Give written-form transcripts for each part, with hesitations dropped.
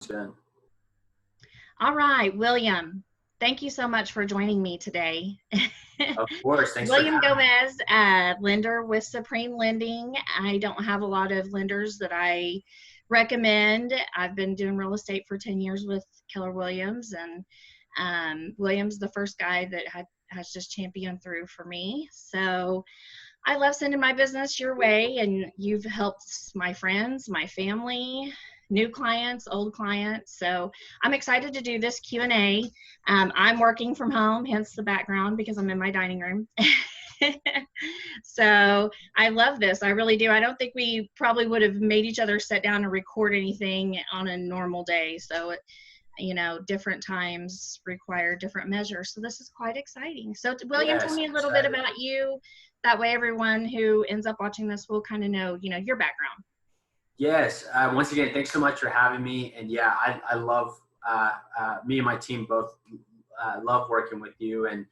Good. All right, William, thank you so much for joining me today. Of course. Thanks for William having me. Gomez, lender with Supreme Lending. I don't have a lot of lenders that I recommend. I've been doing real estate for 10 years with Keller Williams, and William's the first guy that has just championed through for me. So I love sending my business your way, and you've helped my friends, my family, new clients, old clients. So I'm excited to do this Q&A. I'm working from home, hence the background, because I'm in my dining room. So I love this. I really do. I don't think we probably would have made each other sit down and record anything on a normal day. So different times require different measures. So this is quite exciting. So William, tell Yes, me I'm a little bit excited. about you. That way everyone who ends up watching this will kind of know, your background. Yes. Once again, thanks so much for having me. And yeah, I love me and my team both love working with you. And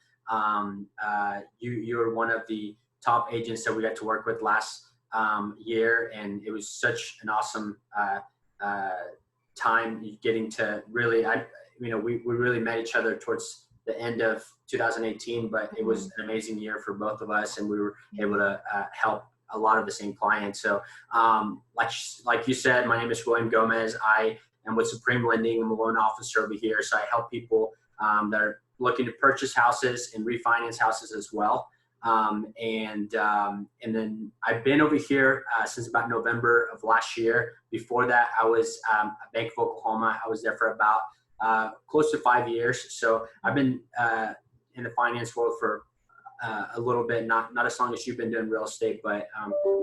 you were one of the top agents that we got to work with last year, and it was such an awesome uh, time getting to really. We really met each other towards the end of 2018, but it was an amazing year for both of us, and we were able to help a lot of the same clients. So, like you said, my name is William Gomez. I am with Supreme Lending. I'm a loan officer over here. So I help people that are looking to purchase houses and refinance houses as well. And then I've been over here since about November of last year. Before that, I was at Bank of Oklahoma. I was there for about close to 5 years. So I've been in the finance world for a little bit, not as long as you've been doing real estate, but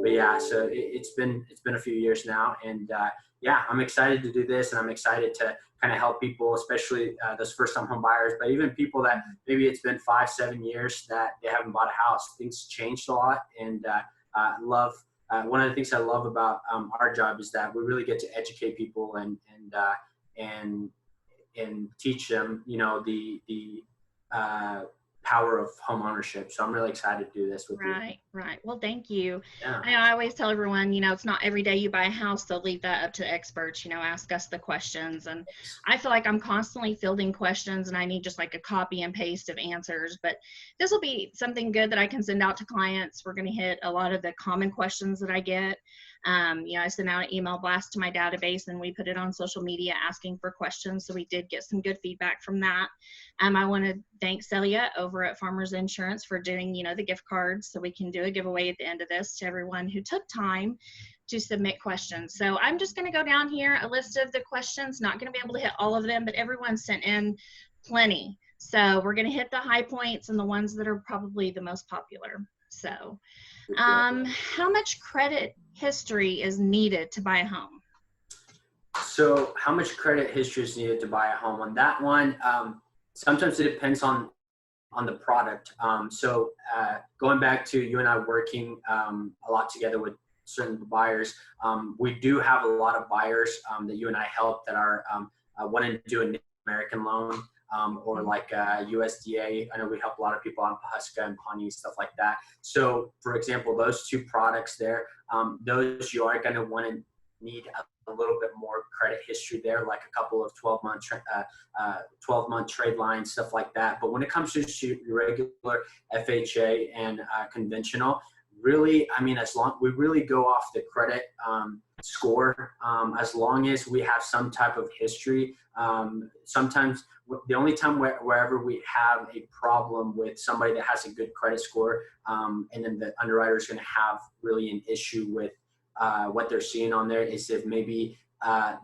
yeah. So it's been a few years now, and yeah, I'm excited to do this, and I'm excited to kind of help people, especially those first-time home buyers, but even people that maybe it's been 5-7 years that they haven't bought a house. Things changed a lot, and love. One of the things I love about our job is that we really get to educate people and and teach them, the power of home ownership. So I'm really excited to do this with you. Right, right. Well, thank you. Yeah. I always tell everyone, it's not every day you buy a house, so leave that up to experts, ask us the questions. And I feel like I'm constantly fielding questions and I need just like a copy and paste of answers. But this will be something good that I can send out to clients. We're going to hit a lot of the common questions that I get. I sent out an email blast to my database and we put it on social media asking for questions. So we did get some good feedback from that. I want to thank Celia over at Farmers Insurance for doing, the gift cards, so we can do a giveaway at the end of this to everyone who took time to submit questions. So I'm just going to go down here, a list of the questions, not going to be able to hit all of them, but everyone sent in plenty. So we're going to hit the high points and the ones that are probably the most popular. So how much credit history is needed to buy a home? So how much credit history is needed to buy a home? On that one, sometimes it depends on the product. So going back to you and I working a lot together with certain buyers, we do have a lot of buyers that you and I help that are wanting to do an American loan or like USDA. I know we help a lot of people on Pahuska and Pawnee, stuff like that. So for example, those two products there, those you are going to want to need a little bit more credit history there, like a couple of 12-month trade lines, stuff like that. But when it comes to your regular FHA and conventional, really, I mean, as long we really go off the credit score, as long as we have some type of history. Sometimes the only time wherever we have a problem with somebody that has a good credit score, and then the underwriter is going to have really an issue with what they're seeing on there is if maybe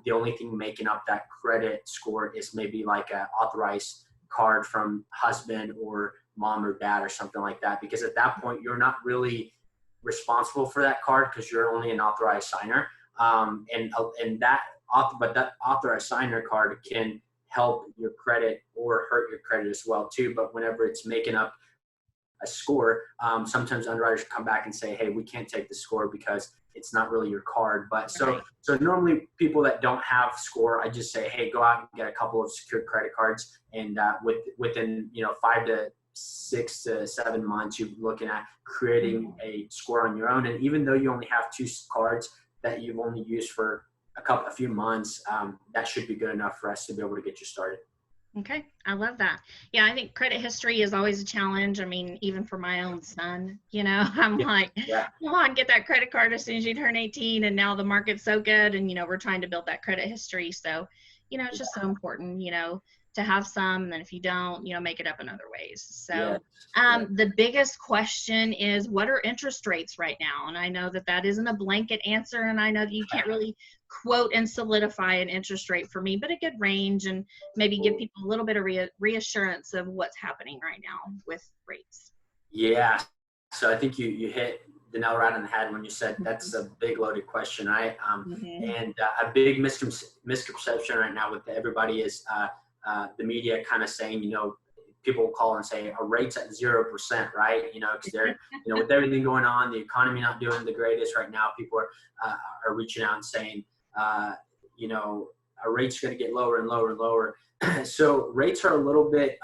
the only thing making up that credit score is maybe like an authorized card from husband or mom or dad or something like that. Because at that point, you're not really responsible for that card because you're only an authorized signer. But that authorized signer card can help your credit or hurt your credit as well too. But whenever it's making up a score, sometimes underwriters come back and say, hey, we can't take the score because it's not really your card. But so normally people that don't have score, I just say, hey, go out and get a couple of secured credit cards, and within 5 to 6 to 7 months, you're looking at creating a score on your own. And even though you only have 2 cards that you've only used for a few months, that should be good enough for us to be able to get you started. Okay, I love that. Yeah, I think credit history is always a challenge. I mean, even for my own son, I'm like, Yeah. come on, get that credit card as soon as you turn 18. And now the market's so good. And, we're trying to build that credit history. So, it's just so important, to have some. And then if you don't, make it up in other ways. So, the biggest question is, what are interest rates right now? And I know that isn't a blanket answer. And I know that you can't really quote and solidify an interest rate for me, but a good range, and maybe give people a little bit of reassurance of what's happening right now with rates. Yeah. So I think you hit the nail right on the head when you said that's a big loaded question. And a big misconception right now with everybody is the media kind of saying, people will call and say a rate's at 0%, right? Because they're, with everything going on, the economy not doing the greatest right now, people are reaching out and saying, a rate's going to get lower and lower and lower. So rates are a little bit,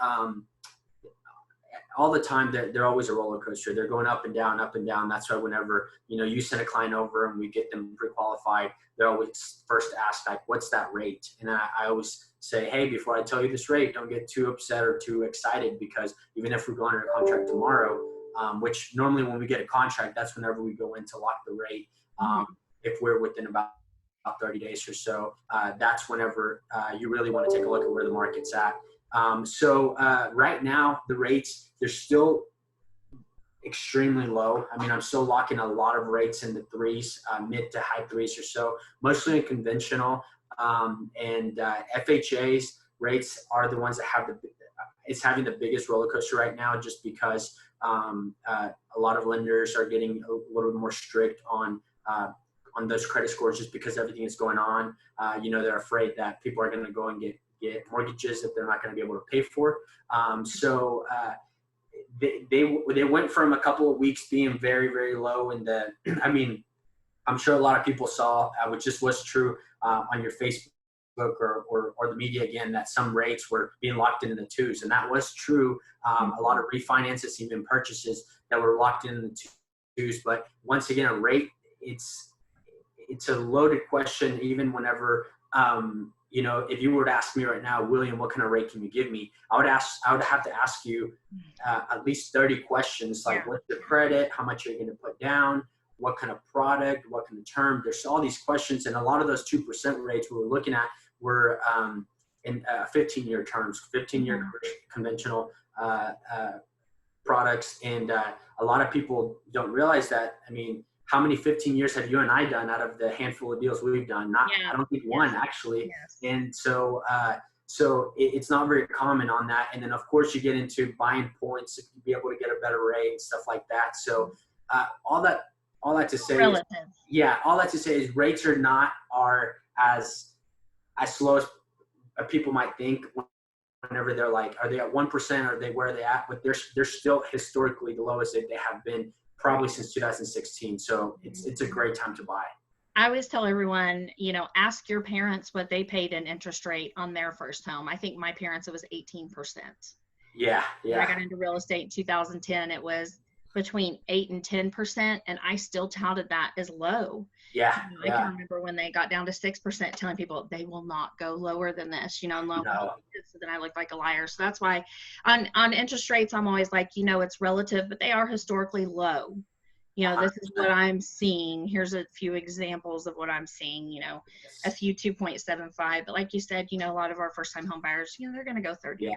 all the time, they're always a roller coaster. They're going up and down, up and down. That's why whenever, you send a client over and we get them pre-qualified, they're always first asked, like, what's that rate? And I always say, hey, before I tell you this rate, don't get too upset or too excited, because even if we go under a contract tomorrow, which normally when we get a contract, that's whenever we go in to lock the rate. If we're within about 30 days or so, that's whenever you really want to take a look at where the market's at. So right now, the rates, they're still extremely low. I mean, I'm still locking a lot of rates in the threes, mid to high threes or so, mostly in conventional. And FHA's rates are the ones that it's having the biggest roller coaster right now, just because a lot of lenders are getting a little bit more strict on those credit scores, just because everything is going on. They're afraid that people are going to go and get mortgages that they're not going to be able to pay for. So they went from a couple of weeks being very, very low in the, I mean, I'm sure a lot of people saw, which just was true on your Facebook or the media again, that some rates were being locked in the twos. And that was true. A lot of refinances, even purchases that were locked in the twos. But once again, a rate, it's a loaded question. Even whenever, if you were to ask me right now, William, what kind of rate can you give me? I would have to ask you at least 30 questions, like what's your credit? How much are you going to put down? What kind of product? What kind of term? There's all these questions. And a lot of those 2% rates we were looking at were in 15-year terms, 15-year conventional products. And a lot of people don't realize that. I mean, how many 15 years have you and I done out of the handful of deals we've done? I don't think one, actually. Yes. And so it's not very common on that. And then of course you get into buying points to be able to get a better rate and stuff like that. So all that to say, all that to say is rates are as slow as people might think. Whenever they're like, are they at 1%? Are they where they at? But they're still historically the lowest that they have been, probably since 2016. So it's a great time to buy. I always tell everyone, ask your parents what they paid in interest rate on their first home. I think my parents, it was 18%. Yeah. When I got into real estate in 2010, it was between 8 and 10%, and I still touted that as low. Yeah. I can remember when they got down to 6%, telling people they will not go lower than this, no. So then I looked like a liar. So that's why on interest rates, I'm always like, it's relative, but they are historically low. This is what I'm seeing. Here's a few examples of what I'm seeing, a few 2.75, but like you said, a lot of our first time home buyers, they're going to go 30 years.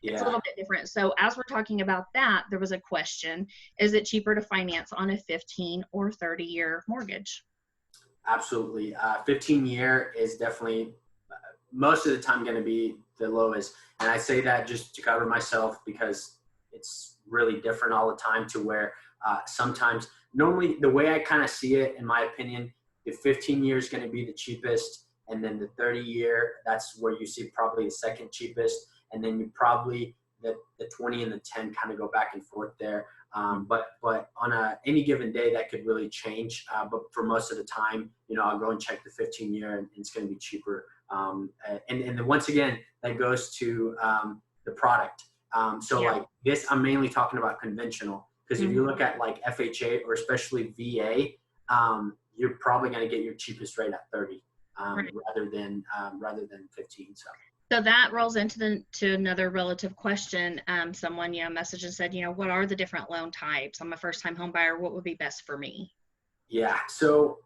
It's a little bit different. So as we're talking about that, there was a question, is it cheaper to finance on a 15 or 30-year mortgage? Absolutely. 15-year is definitely most of the time going to be the lowest. And I say that just to cover myself, because it's really different all the time, to where sometimes, normally the way I kind of see it, in my opinion, the 15-year is going to be the cheapest. And then the 30-year, that's where you see probably the second cheapest. And then you probably, the 20 and the 10 kind of go back and forth there. But on any given day, that could really change. But for most of the time, I'll go and check the 15-year, and it's going to be cheaper. And then once again, that goes to the product. Like this, I'm mainly talking about conventional, because if you look at like FHA or especially VA, you're probably going to get your cheapest rate at 30. Right. rather than 15. So that rolls into to another relative question. Someone, messaged and said, what are the different loan types? I'm a first-time home buyer. What would be best for me? Yeah. So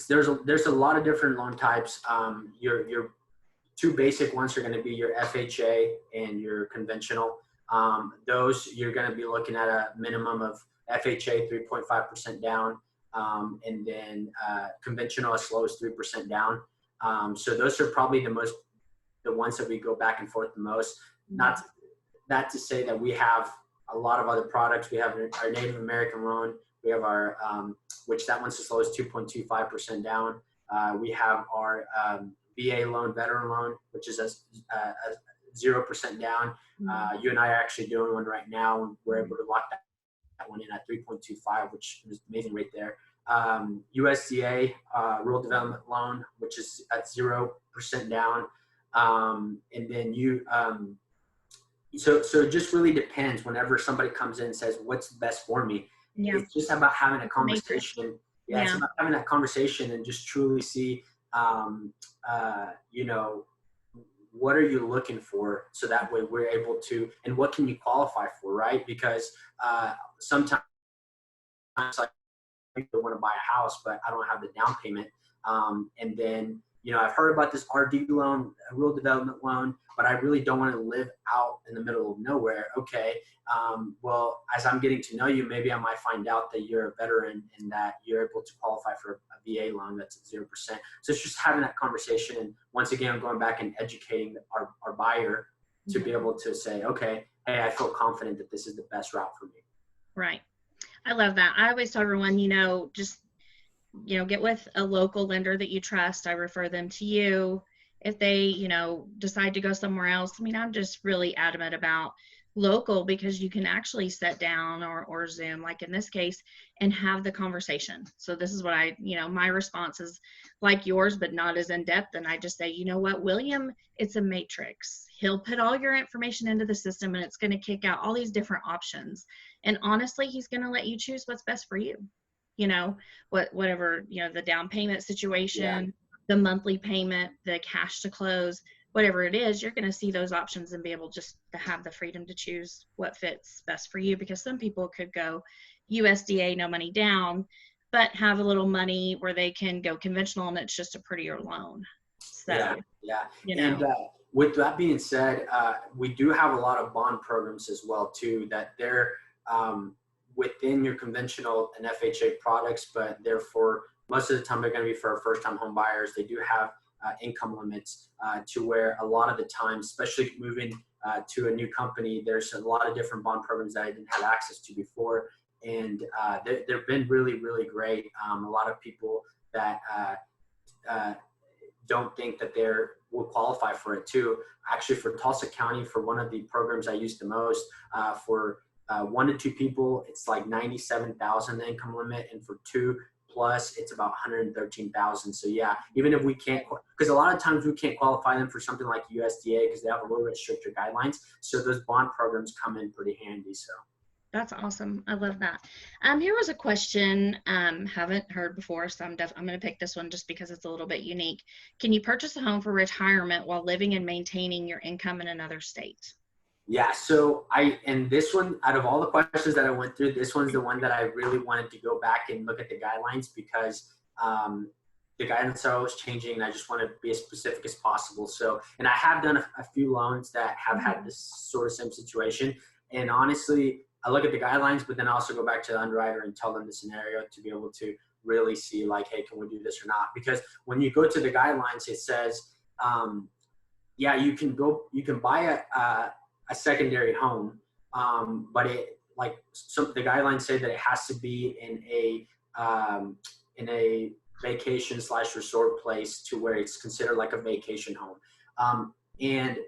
there's a lot of different loan types. Your two basic ones are going to be your FHA and your conventional. Those you're going to be looking at a minimum of FHA 3.5% down, and then conventional as low as 3% down. So those are probably the ones that we go back and forth the most. Not to say that we have a lot of other products. We have our Native American loan. We have our, which that one's as low as 2.25% down. We have our VA loan, veteran loan, which is a 0% down. You and I are actually doing one right now, and we're able to lock that one in at 3.25, which is amazing right there. USDA rural development loan, which is at 0% down. And then so it just really depends. Whenever somebody comes in and says, what's best for me? Yeah. It's just about having a conversation. Yeah. It's about having that conversation and just truly see, what are you looking for? So that way we're able to, and what can you qualify for, right? Because sometimes like, I want to buy a house, but I don't have the down payment. And then, I've heard about this RD loan, a rural development loan, but I really don't want to live out in the middle of nowhere. Okay. Well, as I'm getting to know you, maybe I might find out that you're a veteran and that you're able to qualify for a VA loan that's at 0%. So it's just having that conversation. And once again, I'm going back and educating our buyer to be able to say, okay, hey, I feel confident that this is the best route for me. Right. I love that. I always tell everyone, just, get with a local lender that you trust. I refer them to you. If they, decide to go somewhere else, I'm just really adamant about local, because you can actually sit down or Zoom, like in this case, and have the conversation. So this is what my response is like yours, but not as in depth. And I just say, you know what, William, it's a matrix. He'll put all your information into the system and it's going to kick out all these different options. And honestly, he's going to let you choose what's best for you. Whatever, the down payment situation, the monthly payment, the cash to close, whatever it is, you're going to see those options and be able just to have the freedom to choose what fits best for you. Because some people could go USDA, no money down, but have a little money where they can go conventional and it's just a prettier loan. So, And with that being said, we do have a lot of bond programs as well too, that they're within your conventional and FHA products, but therefore most of the time they're going to be for first-time home buyers. They do have income limits to where a lot of the time, especially moving to a new company, there's a lot of different bond programs that I didn't have access to before. And they've been really, really great. A lot of people that don't think that will qualify for it too. Actually, for Tulsa County, for one of the programs I use the most, for 1 to 2 people, it's like 97,000 the income limit, and for 2 plus, it's about 113,000. So yeah, even if we can't, because a lot of times we can't qualify them for something like USDA because they have a little bit stricter guidelines. So those bond programs come in pretty handy. So that's awesome. I love that. Here was a question haven't heard before, so I'm going to pick this one just because it's a little bit unique. Can you purchase a home for retirement while living and maintaining your income in another state? Yeah, so and this one, out of all the questions that I went through, this one's the one that I really wanted to go back and look at the guidelines, because the guidance are always changing and I just want to be as specific as possible. So, and I have done a few loans that have had this sort of same situation. And honestly, I look at the guidelines, but then I also go back to the underwriter and tell them the scenario to be able to really see like, hey, can we do this or not? Because when you go to the guidelines, it says, yeah, you can buy a secondary home, but the guidelines say that it has to be in a vacation / resort place to where it's considered like a vacation home. And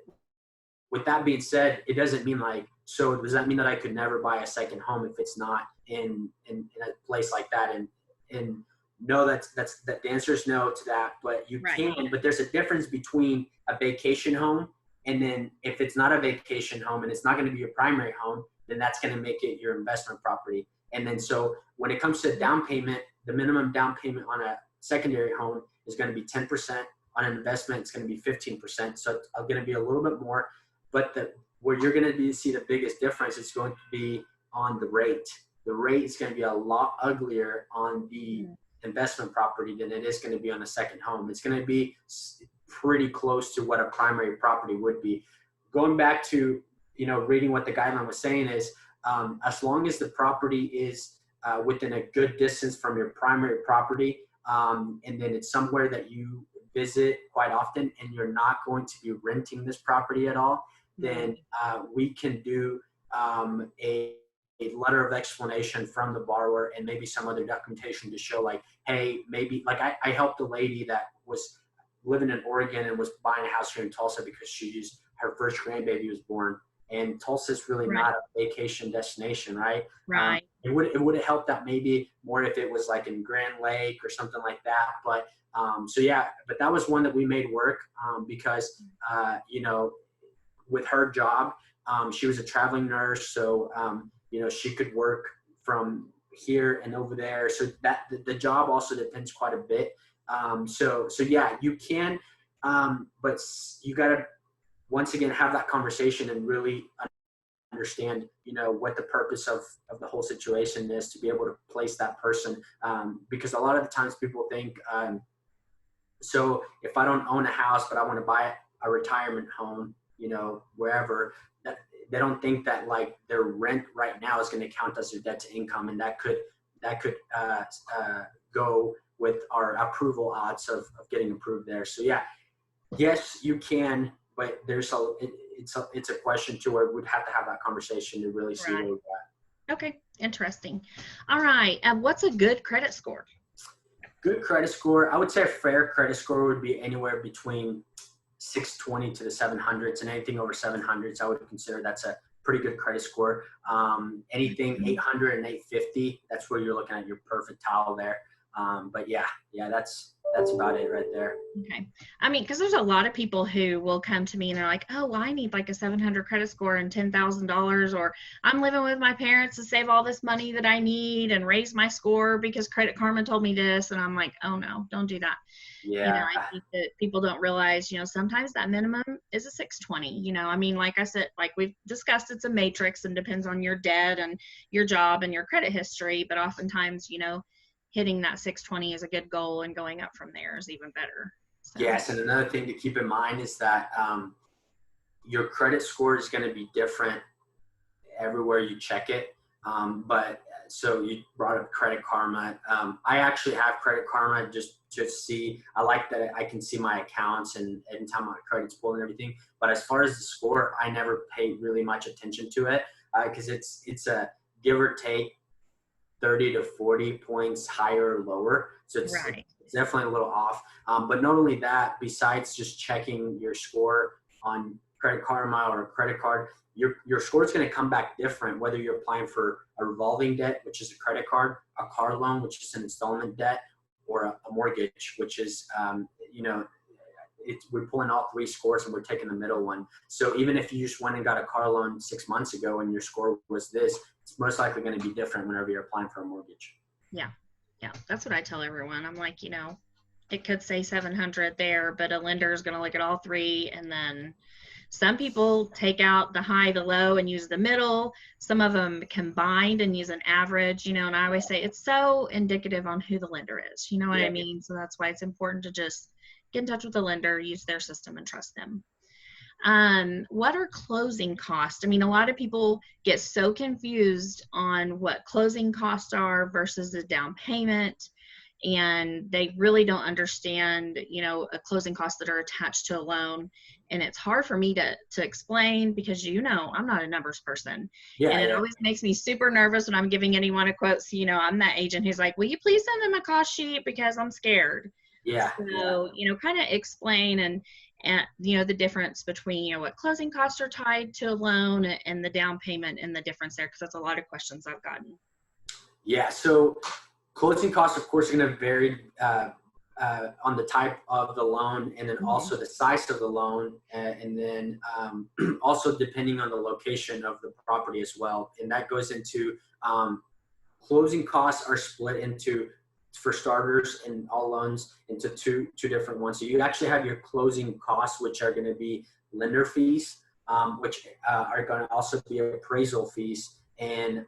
with that being said, it doesn't mean so does that mean that I could never buy a second home if it's not in a place like that? And no, that's the answer is no to that, but you can, but there's a difference between a vacation home. And then if it's not a vacation home and it's not going to be your primary home, then that's going to make it your investment property. And then so when it comes to down payment, the minimum down payment on a secondary home is going to be 10%. On an investment, it's going to be 15%. So it's going to be a little bit more. But where you're going to see the biggest difference is going to be on the rate. The rate is going to be a lot uglier on the investment property than it is going to be on a second home. It's going to be pretty close to what a primary property would be. Going back to, reading what the guideline was saying is, as long as the property is within a good distance from your primary property, and then it's somewhere that you visit quite often and you're not going to be renting this property at all, then we can do a letter of explanation from the borrower and maybe some other documentation to show like, hey, maybe like I helped a lady that was living in Oregon and was buying a house here in Tulsa because her first grandbaby was born. And Tulsa is really not a vacation destination, right? Right. It would have helped out maybe more if it was like in Grand Lake or something like that. But but that was one that we made work because with her job, she was a traveling nurse, so she could work from here and over there. So that the job also depends quite a bit. So yeah, you can, but you got to once again have that conversation and really understand what the purpose of the whole situation is to be able to place that person, because a lot of the times people think so if I don't own a house but I want to buy a retirement home wherever, that they don't think that like their rent right now is going to count as their debt to income, and that could go with our approval odds of getting approved there. So yeah, yes you can, but it's a question to where we'd have to have that conversation to really see where we're at. Okay, interesting. All right, what's a good credit score? Good credit score, I would say a fair credit score would be anywhere between 620 to the 700s, and anything over 700s, I would consider that's a pretty good credit score. Anything 800 and 850, that's where you're looking at your perfect tile there. But yeah, that's about it right there. Okay. I mean, because there's a lot of people who will come to me and they're like, oh, well, I need like a 700 credit score and $10,000, or I'm living with my parents to save all this money that I need and raise my score because Credit Karma told me this. And I'm like, oh no, don't do that. Yeah. I think that people don't realize, sometimes that minimum is a 620. I mean, like I said, like we've discussed, it's a matrix and depends on your debt and your job and your credit history. But oftentimes, hitting that 620 is a good goal, and going up from there is even better. So. Yes, and another thing to keep in mind is that your credit score is going to be different everywhere you check it. But so you brought up Credit Karma. I actually have Credit Karma just to see. I like that I can see my accounts and anytime my credit's pulled and everything. But as far as the score, I never pay really much attention to it because it's a give or take 30 to 40 points higher or lower. So it's definitely a little off. But not only that, besides just checking your score on Credit Karma or a credit card, your score is going to come back different, whether you're applying for a revolving debt, which is a credit card, a car loan, which is an installment debt, or a mortgage, which is, we're pulling all three scores and we're taking the middle one. So even if you just went and got a car loan 6 months ago and your score was this, it's most likely going to be different whenever you're applying for a mortgage. Yeah. That's what I tell everyone. I'm like, it could say 700 there, but a lender is going to look at all three. And then some people take out the high, the low, and use the middle. Some of them combined and use an average, and I always say it's so indicative on who the lender is. You know what I mean? So that's why it's important to just get in touch with the lender, use their system, and trust them. What are closing costs? I mean, a lot of people get so confused on what closing costs are versus the down payment, and they really don't understand, a closing costs that are attached to a loan. And it's hard for me to explain because, I'm not a numbers person. And it always makes me super nervous when I'm giving anyone a quote. So, I'm that agent who's like, will you please send them a cost sheet because I'm scared. So, kind of explain and the difference between, what closing costs are tied to a loan and the down payment and the difference there, because that's a lot of questions I've gotten. Yeah. So closing costs, of course, are going to vary on the type of the loan, and then also the size of the loan, and then also depending on the location of the property as well. And that goes into closing costs are split into for starters in all loans into two different ones. So you actually have your closing costs, which are going to be lender fees, which are going to also be appraisal fees and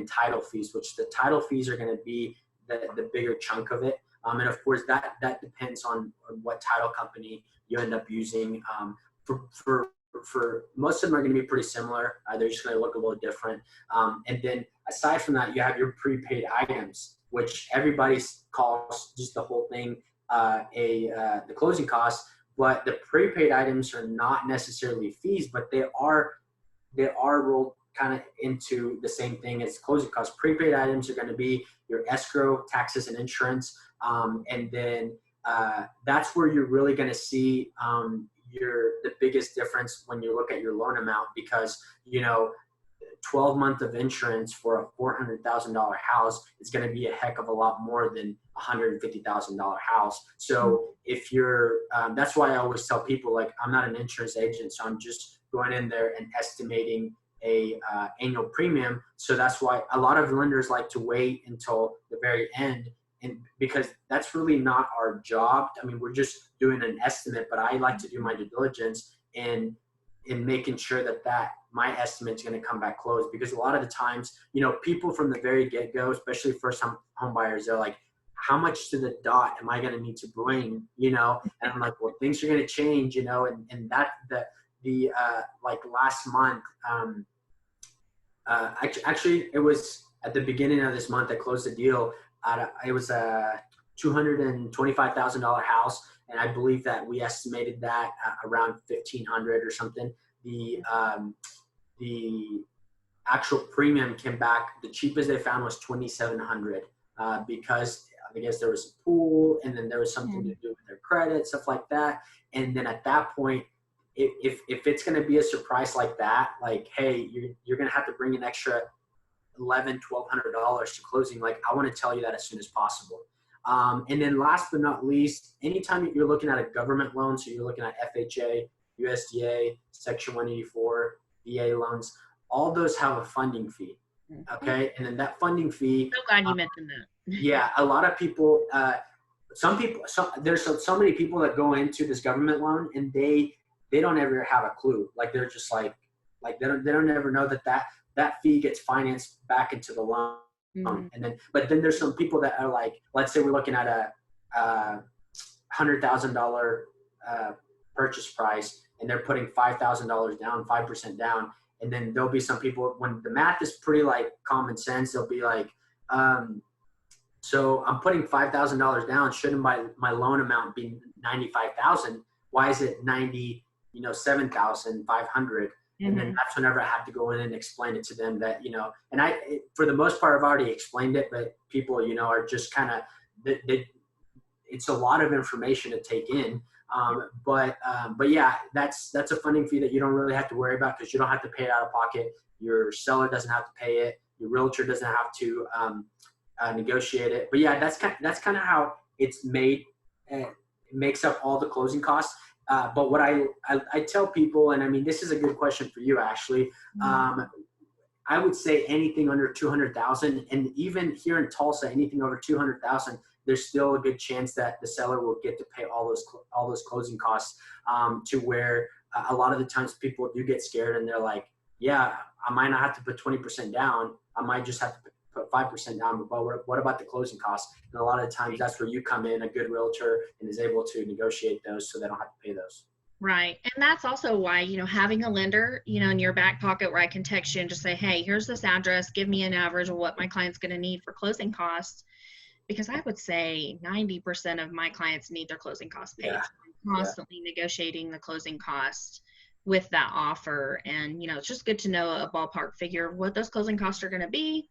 title fees, which the title fees are going to be the bigger chunk of it. And of course, that depends on what title company you end up using. For most of them are going to be pretty similar. They're just going to look a little different. And then aside from that, you have your prepaid items, which everybody calls just the whole thing the closing costs. But the prepaid items are not necessarily fees, but they are rolled kind of into the same thing as closing costs. Prepaid items are going to be your escrow, taxes, and insurance. And then that's where you're really going to see the biggest difference when you look at your loan amount, because 12 months of insurance for a $400,000 house is going to be a heck of a lot more than a $150,000 house. So if you're, that's why I always tell people, like, I'm not an insurance agent, so I'm just going in there and estimating a annual premium. So that's why a lot of lenders like to wait until the very end, and because that's really not our job. I mean, we're just doing an estimate, but I like to do my due diligence in making sure that my estimate's going to come back close. Because a lot of the times, people from the very get-go, especially first-time home buyers, they're like, how much to the dot am I going to need to bring? And I'm like, well, things are going to change, and that like last month, actually it was at the beginning of this month I closed the deal. It was a $225,000 house, and I believe that we estimated that around $1,500 or something. The actual premium came back. The cheapest they found was $2,700 because I guess there was a pool, and then there was something to do with their credit, stuff like that. And then at that point, if it's going to be a surprise like that, like, hey, you're going to have to bring an extra $1,200 to closing, like, I want to tell you that as soon as possible. And then last but not least, anytime you're looking at a government loan, so you're looking at FHA, USDA, Section 184, VA loans, all those have a funding fee. Okay. And then that funding fee. So glad you mentioned that. Yeah. A lot of people, there's so many people that go into this government loan, and they don't ever have a clue. Like, they're just like they don't ever know that fee gets financed back into the loan. But then there's some people that are like, let's say we're looking at a $100,000 purchase price, and they're putting $5,000 down, 5% down. And then there'll be some people, when the math is pretty like common sense, they'll be like, so I'm putting $5,000 down. Shouldn't my loan amount be $95,000? Why is it $97,500? And then that's whenever I have to go in and explain it to them that, and for the most part, I've already explained it, but people, are just kind of, it's a lot of information to take in. But yeah, that's a funding fee that you don't really have to worry about, because you don't have to pay it out of pocket. Your seller doesn't have to pay it. Your realtor doesn't have to negotiate it. But yeah, that's kind of how it's made. It makes up all the closing costs. But what I tell people, and I mean, this is a good question for you, Ashley. I would say anything under 200,000, and even here in Tulsa, anything over 200,000, there's still a good chance that the seller will get to pay all those closing costs. To where a lot of the times people do get scared, and they're like, yeah, I might not have to put 20% down. I might just have to put 5% down, but what about the closing costs? And a lot of the times that's where you come in, a good realtor, and is able to negotiate those so they don't have to pay those. Right. And that's also why, having a lender, in your back pocket where I can text you and just say, hey, here's this address, give me an average of what my client's going to need for closing costs. Because I would say 90% of my clients need their closing costs paid. Yeah. I'm constantly negotiating the closing costs with that offer. And, it's just good to know a ballpark figure of what those closing costs are going to be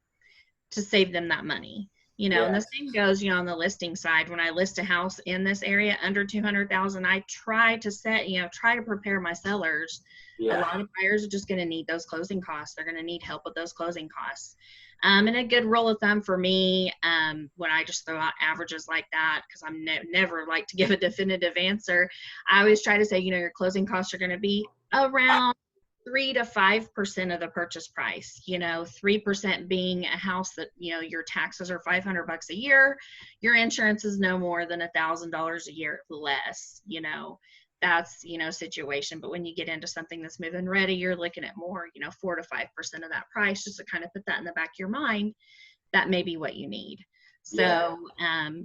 to save them that money. And the same goes, on the listing side. When I list a house in this area under 200,000, I try to prepare my sellers. Yeah. A lot of buyers are just going to need those closing costs. They're going to need help with those closing costs. And a good rule of thumb for me, when I just throw out averages like that, because I'm never like to give a definitive answer, I always try to say, your closing costs are going to be around 3 to 5% of the purchase price, 3% being a house that, your taxes are $500 a year, your insurance is no more than $1,000 a year less, that's, situation. But when you get into something that's move-in ready, you're looking at more, 4 to 5% of that price, just to kind of put that in the back of your mind. That may be what you need. So,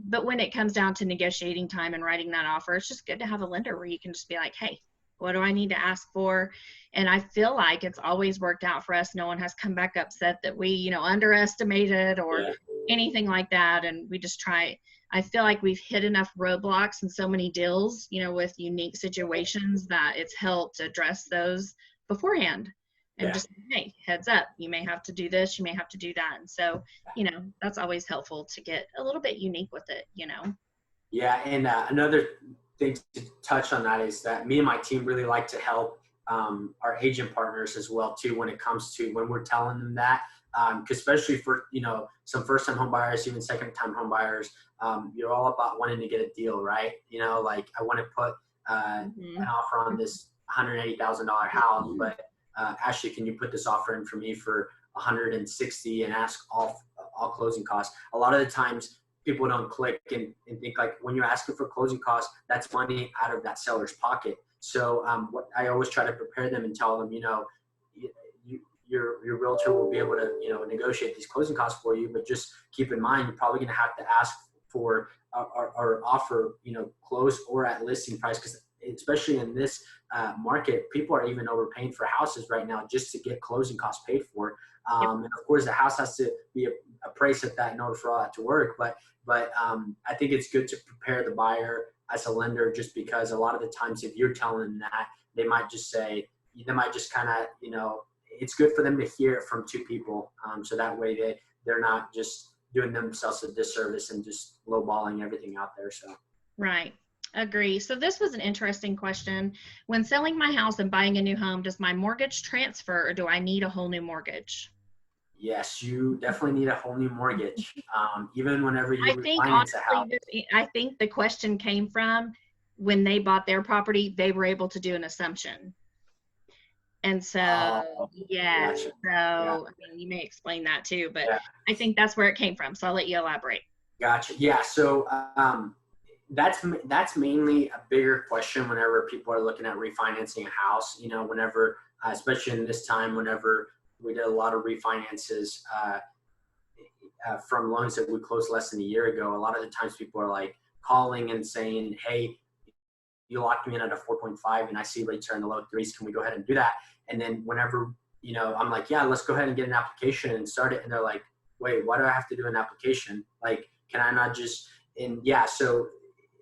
but when it comes down to negotiating time and writing that offer, it's just good to have a lender where you can just be like, hey, what do I need to ask for? And I feel like it's always worked out for us. No one has come back upset that we, underestimated or anything like that. And we just try. I feel like we've hit enough roadblocks in so many deals, with unique situations, that it's helped address those beforehand. And just, hey, heads up, you may have to do this, you may have to do that. And so, that's always helpful to get a little bit unique with it, Yeah, and another thing to touch on that is that me and my team really like to help our agent partners as well too, when it comes to when we're telling them that, because especially for some first-time home buyers, even second-time home buyers, you're all about wanting to get a deal, right? Like I want to put an offer on this $180,000 house, but Ashley, can you put this offer in for me for 160 and ask all closing costs? A lot of the times people don't click and think like, when you're asking for closing costs, that's money out of that seller's pocket. So what I always try to prepare them and tell them, your realtor will be able to, negotiate these closing costs for you, but just keep in mind, you're probably going to have to ask for or offer, close or at listing price, because especially in this market, people are even overpaying for houses right now just to get closing costs paid for. And of course, the house has to be appraised at that in order for all that to work. But I think it's good to prepare the buyer as a lender, just because a lot of the times if you're telling them that, they might just kind of, it's good for them to hear it from two people. So that way they're not just doing themselves a disservice and just lowballing everything out there. So. Right. Agree. So this was an interesting question. When selling my house and buying a new home, does my mortgage transfer or do I need a whole new mortgage? Yes, you definitely need a whole new mortgage. Even whenever you refinance honestly, a house. I think the question came from when they bought their property, they were able to do an assumption. And so, Gotcha. I mean, you may explain that too, but I think that's where it came from. So I'll let you elaborate. Gotcha. Yeah. So that's mainly a bigger question whenever people are looking at refinancing a house. Whenever, especially in this time, whenever we did a lot of refinances from loans that we closed less than a year ago, a lot of the times people are like calling and saying, hey, you locked me in at a 4.5 and I see rates are in the low threes. Can we go ahead and do that? And then whenever, I'm like, yeah, let's go ahead and get an application and start it. And they're like, wait, why do I have to do an application? Like, can I not just, so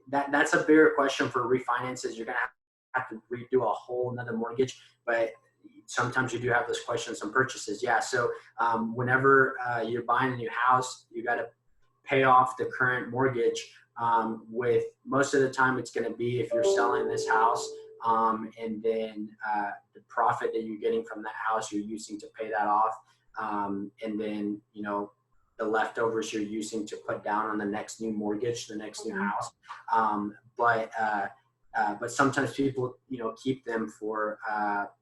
that's a bigger question for refinances. You're going to have to redo a whole another mortgage, but sometimes you do have those questions on purchases. Yeah. So whenever you're buying a new house, you got to pay off the current mortgage. With most of the time, it's going to be if you're selling this house, and then the profit that you're getting from that house, you're using to pay that off. And then, the leftovers you're using to put down on the next new mortgage, the next new house. But sometimes people, keep them for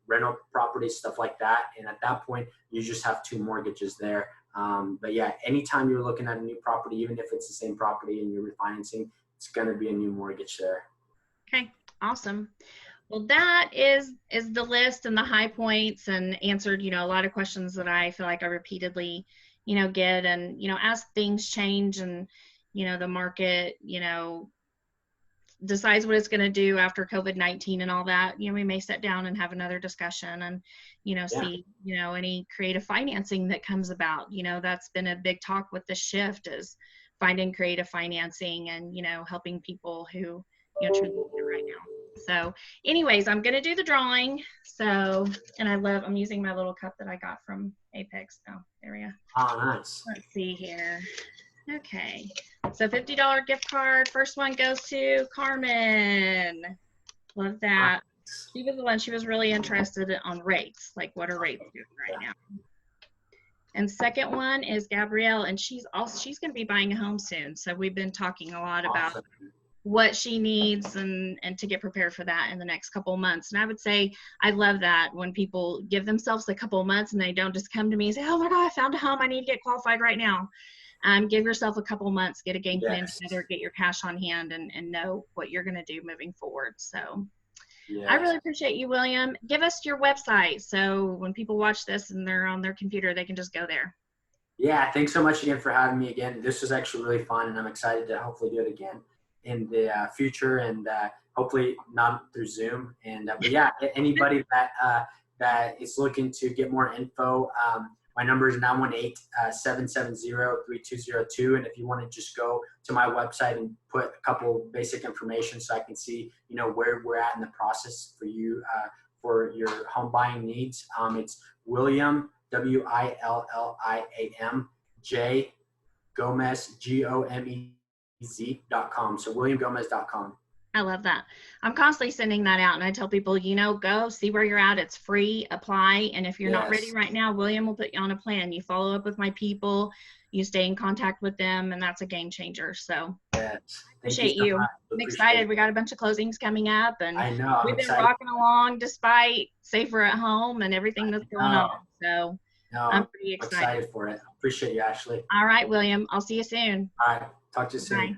rental properties, stuff like that. And at that point, you just have two mortgages there. But yeah, anytime you're looking at a new property, even if it's the same property and you're refinancing, it's going to be a new mortgage there. Okay, awesome. Well, that is the list and the high points, and answered, a lot of questions that I feel like I repeatedly, get. And, as things change and, the market, decides what it's going to do after COVID-19 and all that, we may sit down and have another discussion and, see, any creative financing that comes about. That's been a big talk with the shift, is finding creative financing and, helping people who, truly need it right now. So anyways, I'm going to do the drawing. So, and I'm using my little cup that I got from Apex. Oh, there we go. Oh, nice. Let's see here. Okay. So $50 gift card. First one goes to Carmen. Love that. She was the one, she was really interested on rates. Like, what are rates doing right now? And second one is Gabrielle, and she's going to be buying a home soon. So we've been talking a lot about what she needs and to get prepared for that in the next couple of months. And I would say I love that when people give themselves a couple of months and they don't just come to me and say, oh my God, I found a home, I need to get qualified right now. Give yourself a couple of months, get a game plan Yes. together, get your cash on hand, and know what you're going to do moving forward. So I Yes. really appreciate you, William. Give us your website so when people watch this and they're on their computer, they can just go there. Yeah, thanks so much again for having me again. This was actually really fun, and I'm excited to hopefully do it again in the future, and hopefully not through Zoom. And but yeah, anybody that is looking to get more info, my number is 918-770-3202. And if you want to just go to my website and put a couple basic information so I can see, where we're at in the process for you for your home buying needs, it's William, WILLIAM, J Gomez, GOMEZ.com. So WilliamGomez.com. I love that. I'm constantly sending that out, and I tell people, go see where you're at. It's free, apply. And if you're not ready right now, William will put you on a plan. You follow up with my people, you stay in contact with them, and that's a game changer. So yes. I appreciate you. I'm excited. We got a bunch of closings coming up, and I know, we've been rocking along despite safer at home and everything that's going on. So I'm pretty excited for it. Appreciate you, Ashley. All right, William. I'll see you soon. All right. Talk to you soon. Bye.